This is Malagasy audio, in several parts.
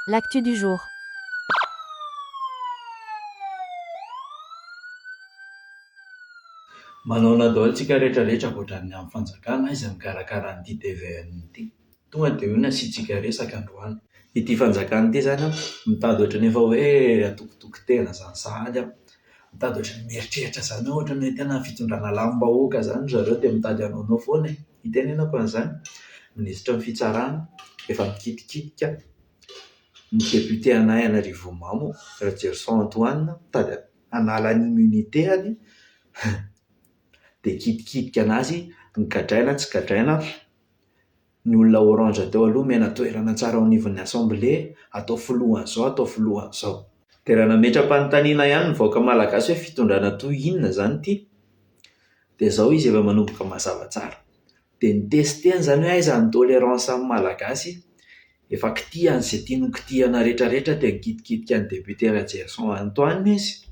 L'actu du jour. Manao daholo tsika rehetrarehetra ankoatran'ny amin'ny fanjakana izay mikarakara an'ity TV-ny ity. Tonga dia hoe nasiantsika resaka androany. Ity fanjakana ity zany mitady ohatra nefa hoe atokotoko tena zany sahady mitady ohatra ny mieritreritra zany ohatra ny hoe tena fitondrana lamim-bahoaka zany zareo dia mitady anaonao foana. Itenenako an'izany minisitra ny fitsarana efa mikitikitika ny député anay Anarivomamo Rajerson Antoine mitady hanala ny immunité-any dia kitikitika anazy gadraina tsy gadraina. Ny olona orange teo aloha mena toerana tsara ao anivon'ny assemblée, atao filohan'izao atao filohan'izao. Dia raha nametra-panontaniana ihany ny vahoaka malagasy hoe fitondrana toy inona zany ity, dia izao izy efa manomboka mazava tsara. Dia nitesteny zany hoe aiza ny tolérance amin'ny malagasy, efa kitihany izay tiany kitihana rehetrarehetra dia nikitikitika ny député Rajerson Antoine izy.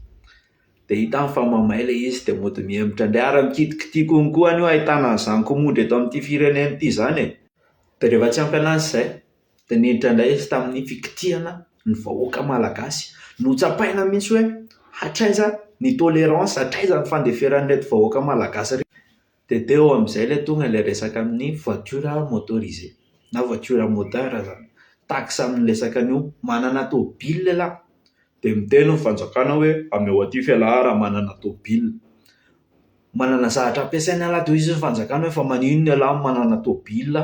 Dia hita fa mamay ilay izy dia mody mihemitra indray ary mikitikity konkoa any io ahitana an'izany komondra eto amin'ity firenena ity zany e. Dia rehefa tsy ampy anazy izay dia niditra indray izy tamin'ny fikitihana ny vahoaka malagasy. Notsapaina mihitsy hoe hatraiza ny tolérance, hatraiza ny fandeferan'ireto vahoaka malagasy. Dia teo amin'izay ilay tonga ilay resaka amin'ny voiture motorisée na voiture moteur zany. Taxe amin'ny resaka an'io manana tôbila lahy. Dia miteny ny fanjakana hoe ameo aty fialahara manana tôbila. Manana zavatra ampiasainy alato izy ny fanjakana hoe fa manino ny alahy manana tôbila,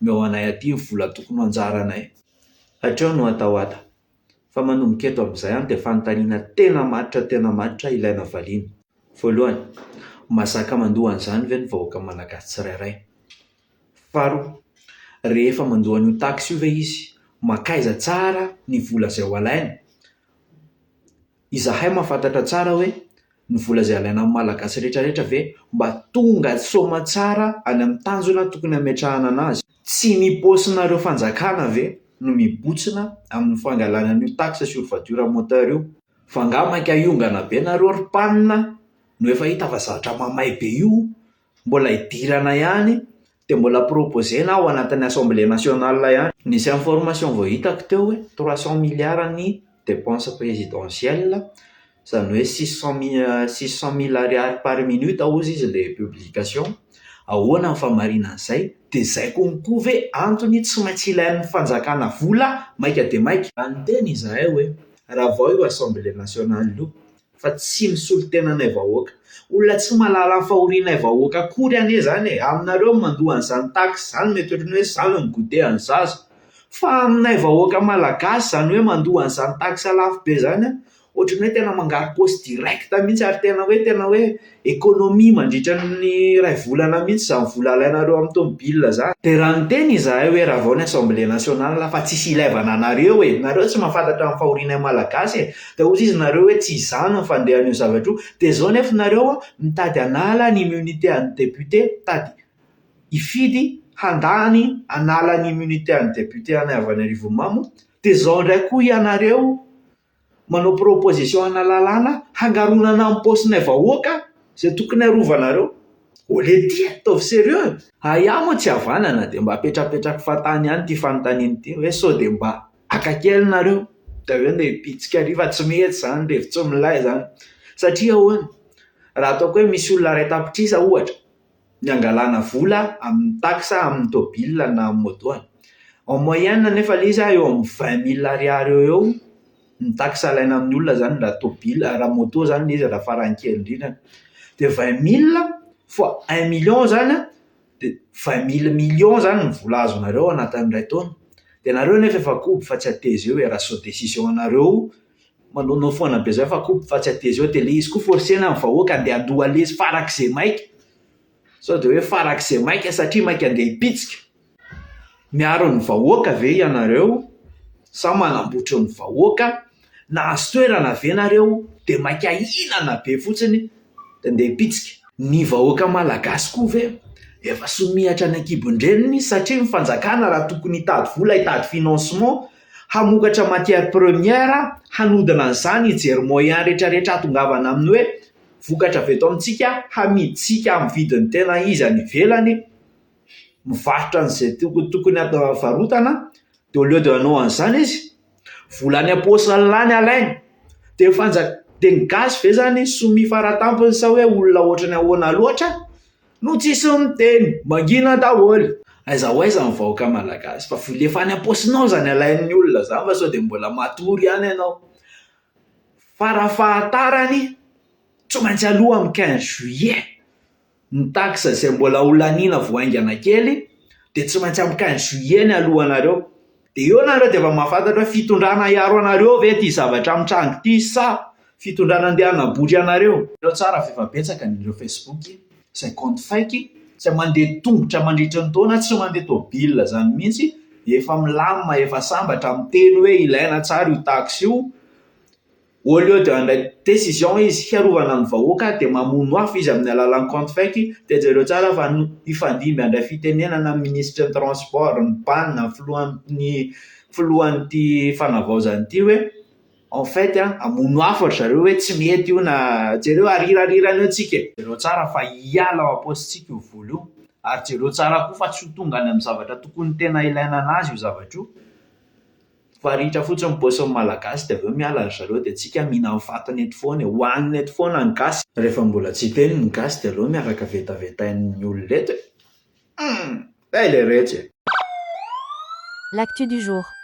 meo anay aty ny vola tokony anjaranay. Hatreo no atahoata. Fa manomboka eto amin'izay dia fanontaniana tena maritra ilaina valiana. Voalohany, mazaka mandoa an'izany ve ny vahoaka malagasy tsirairay? Faharoa, rehefa mandoa an'io taxe io ve izy makaiza tsara ny vola izay ho alainy? Izahay mahafantatra tsara hoe ny vola izay alaina amin'ny malagasy rehetrarehetra ve mba tonga soma tsara any amin'ny tanjona tokony hametrahana anazy. Tsy ny paosinareo fanjakana ve no mibotsina amin'ny fangalana an'io taxe sur voiture moteur io? Fa angaha maika hiongana be nareo ry mpanina no efa hita fa zavatra mamay be io mbola hidirana ihany dia mbola proposena ao anatin'ny assemblée nationale ihany. Nisy information vao hitako teo hoe 300 milliards ny dépense présidentielle, zany hoe 600 000 ariary par minute hozy izy ilay publication. Ahoana ny famarinan'izay? Dia izay konkoa ve antony tsy maintsy ilain'ny fanjakana vola maika dia maika? Anteny izahay hoe raha vao io assemblée nationale io fa tsy misolo tenanay vahoaka, olona tsy mahalala ny fahorianay vahoaka akory anie zany e. Aminareo mandoa an'izany taxe zany mety ohatran'ny hoe izany ny goûter an'ny zaza, fa aminay vahoaka malagasy zany hoe mandoa an'izany taxe lafo be zany ohatran'ny hoe tena mangary paosy direct mihitsy ary tena hoe économie mandritra ny ray volana mihitsy izany vola alainareo amin'ny tômôbila zany. Dia raha niteny izahay hoe raha vao ny assemblée nationale fa tsisy ilaivana anareo e, nareo tsy mahafantatra ny fahorianay malagasy e, dia ozy izy nareo hoe tsy izany ny fandehan'io zavatra io. Dia izao nefa nareo mitady hanala ny immunité an'ny député, mitady hifidy handany hanala ny immunité an'ny député anay avy Anarivomamo. Dia izao indray koa ianareo manao proposition hanalalana hangaronana amin'ny paosinay vahoaka izay tokony arovanareo. Oletia ataovy sérieux. Iaho moa tsy havanana dia mba apetrapetraka fatany ihany ity fanontaniana ity hoe sao dia mba hakakely nareo dia hoe ndeha hipitsika ary fa tsy mety zany, rivotra milay zany. Satria ahoana? Raha ataoko hoe misy olona iray tapitrisa ohatra ny angalana vola amin'ny taxe amin'ny tôbila na amin'ny moto. En moyenne nefa ilay izy eo amin'ny 20 000 ariary eo ny taxe alaina amin'ny olona zany raha tôbila, raha moto zany izy raha farankely indrindra. Dia 20 000 fois 1 million zany dia 20 000 millions zany ny vola azonareo anatin'iray taona. Dia nareo nefa efa koby fa tsy ateza eo e, raha sao décision anareo manaonao foana be zay fa koby fa tsy ateza eo. Dia ilay izy koa forsena amin'ny vahoaka andeha handoa lezy farak'izay maika, sao dia hoe farak'izay maika satria maika andeha hipitsika. Miaro ny vahoaka ve ianareo sa manambotra ny vahoaka? Nahazo toerana ve nareo dia maika hinana be fotsiny dia andeha hipitsika? Ny vahoaka malagasy koa ve efa somihatra ny ankibon-dreniny, satria ny fanjakana raha tokony hitady vola, hitady financement, hamokatra matière première, hanodina an'izany hijery moyen rehetrarehetra hatongavana amin'ny hoe vokatra avy eto amintsika hamiditsika amin'ny vidiny tena izy any ivelany, mivarotra an'izay tokony atao varotana. dia au lieu de hanao an'izany izy volany aposy lany alainy dia dia ny gasy ve zany somi faratampony sa hoe olona ohatrany ahoana loatra no tsisy miteny mangina daholo aiza ho aiza ny vahoaka malagasy fa vola efa any aposinao zany alain'ny olona zany fa sao dia mbola matory ihany ianao farafahatarany tsy maintsy aloha amin'ny 15 juillet ny taxe izay mbola olaniana voaingana kely dia tsy maintsy amin'ny 15 juillet ny alohanareo dia eo nareo dia efa mahafantatra hoe fitondrana hiaro anareo ve ty zavatra mitrango ty sa fitondrana andeha hanabotry anareo ireo tsara fa efa betsaka n'ireo Facebook izay compte fake tsy mandeha tongotra mandritra ny taona tsy mandeha tôbila zany mihitsy efa milamina efa sambatra miteny hoe ilaina tsara io taxe io au lieu de handray décision izy hiarovana ny vahoaka dia mamono afo izy amin'ny alalan'ny compte fake dia jereo tsara fa ifandimby handray fitenenana amin'ny ministre ny transport ny panina filohan'ity fanavaozan'ity hoe en fait amono afo ry zareo hoe tsy mety io na jereo arirarirana eo tsika jereo tsara fa hiala ao apositsika io vola io ary jereo tsara koa fa tsy ho tonga any amin'ny zavatra tokony tena ilaina anazy io zavatra io fa ritra fotsiny ny paosin'ny malagasy dia aveo miala ry zareo dia tsika mihina amin'ny vatany eto foana hohaniny eto foana ny gasy rehefa mbola tsy teny ny gasy dia aleo miaraka vetavetain'ny olona eto ilay rehetra L'actu du jour.